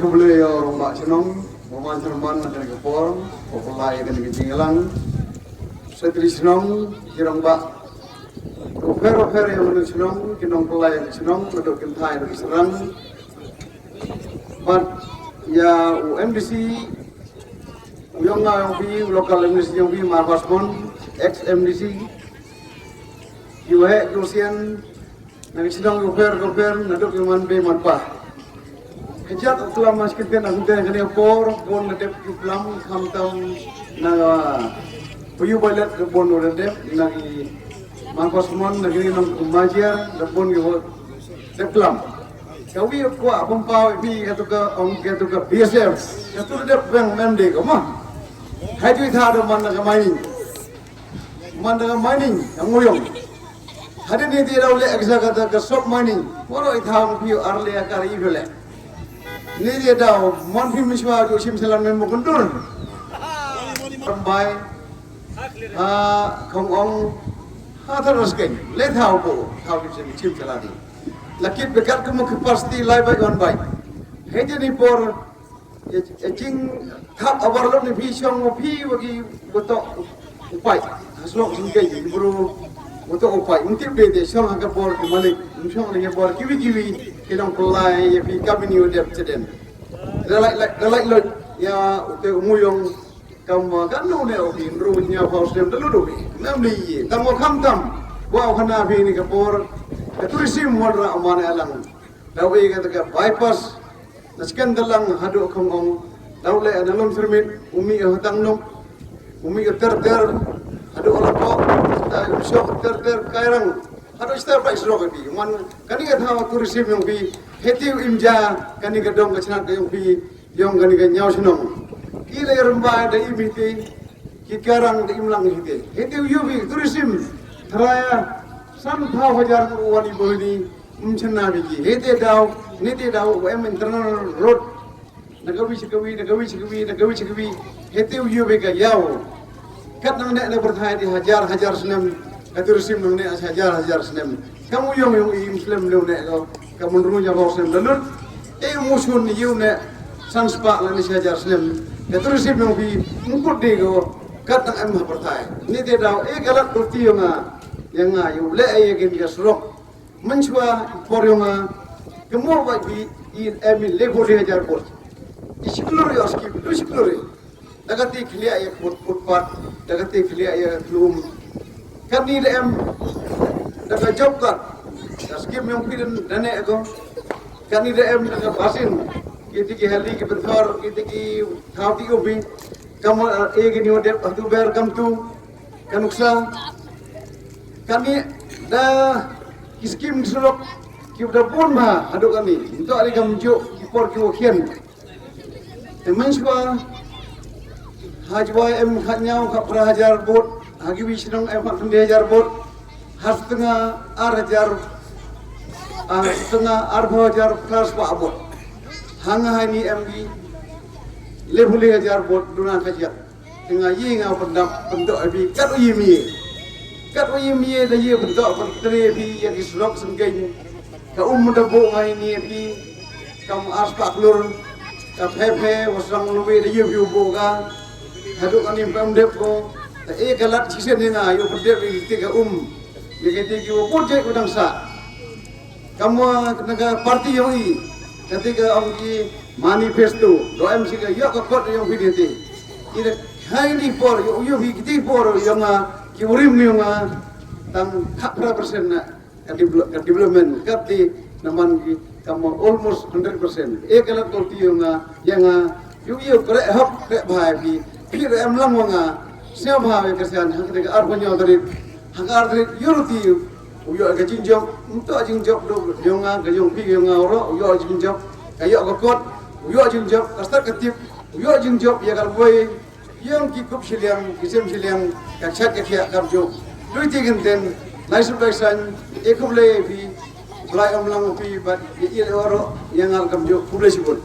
boleh orang mak senong, maman serman nak kena kepor, populai kena ketinggalan. Setri senong, kirang bak. Ofer yang menurut senong, kinong pelai yang senong, menurut kentai dari serang. But ya UMDC, yang lokal MDC yang bi Marvasmon, ex MDC, juga Josian, nang senong ofer, menurut keman be matpah. Kejat kelam mas kita nak kita kena por bon ledep kelam kamtam na puyu balat ke bon ledep nagi mangkos mon nagi nang majiar de bon yo de kelam kawi ko apampau bi atuka ong atuka BSF atu de bang mende ko ma haju tha do man na mining anguyong hadi ni dia ule eksa kata ke shop mining woro itham bi arle akari bele ni dia tahu, mon film miswa jo sim salam memang kuntur. Rambai, kongong, terus kan, let tahu sim salam ni. Laki bekat kamu pasti live by on by. Hanya ni por, jing kap awarlon ni pisang mopi bagi betok upai. Hasilok singkai baru betok upai. Mungkin beda, siang agak por kembali, siang lagi por kiwi. Kinong pelai ya pi kabini udah ceden. Dalai ya udah umuyong kamu kan nune obi runya pausnya terlalu dobi. Namli kamu kamtam. Wow kana pi ni kapor. Keturisim modra amane alang. Dawe kata bypass. Naskan dalang hadu kongong. Daule analom sermit umi hatang nom. Umi ter hadu olapok. Syok ter kairang. Harus kita beristirahat di. Man, kani kita tahu turisme yang bi, hetiu imja, kani kita dong kesenang yang bi, yang kani kita nyau senang. Kila rembai ada imiti, kikarang ada imlang hiti. Hetiu yubi turisme, teraya sampah hajar wani boleh mencena biji. Hetiu tahu, niti tahu, internal road, nagawi cikawi, hetiu yubi kayau. Kat nang nak berthai di hajar senam. Turisme nung ne hajar senam. Kamu yang Muslim nung ne kamu rumahnya bawa senam dalur. Musuh ni you ne sanspa lani hajar senam. Turisme nung bi mungkut deh ko kat nang emah pertai. Ni dia tahu galat berti yang you le gin gasrok. Mencuba por yang kamu bagi emil le boleh hajar por. Isiklori aski, isiklori. Dagati klia ya putpat, dagati klia ya belum. Kami dem dapat job kan, skim yang pilih dana itu, kami dem dapat basin, kita kihali kita bentar, kita kau tiga ubi, kamu gini udah tu ber kamu tu, kanuksa, kami dah skim disuluk, kita pun mah aduk kami, untuk hari kamu juk kipor kian, teman semua, hajwai khanyau kapra hajar bot. Hagi wisnong empat hajar bot, setengah arba hajar plus pak bot. Hanga ini MB lebuli hajar bot duna kajian. Tengah ye ngau bentuk abi kat uyimiye dah ye bentuk penteri abi yang disulok sengkeng. Ka muda bo ngai ni abi kam aspak lur ka pepe wasang luwe dah ye bo ka. Haduk anim pemdep ko. Galat sisen ni na, yo perdep di tiga dia kata kau projek udang sa. Kamu naga parti yang ketika orang manifesto, doa mesti yo kot yang video ti. Ida highly por yo video por yang kiurim yang tang 100% na development kapti naman kamu almost 100%. Galat kau ti yang yo korek hak korek bahaya pi lang wanga. Siapa yang kesian? Hak arpunya dari Yuruti, uyo kejinjok, untuk jinjok do, jonga kejong pi jonga oro, uyo jinjok, kayak kokot, uyo jinjok, kastar ketip, uyo jinjok ya kalboy, yang kikup siliang, kisem siliang, kacat kayak karjo, dua tiga genten, naisub daisan, ekup lepi, belai omlang pi, bat, iya oro yang alkam jo, kuble sibun.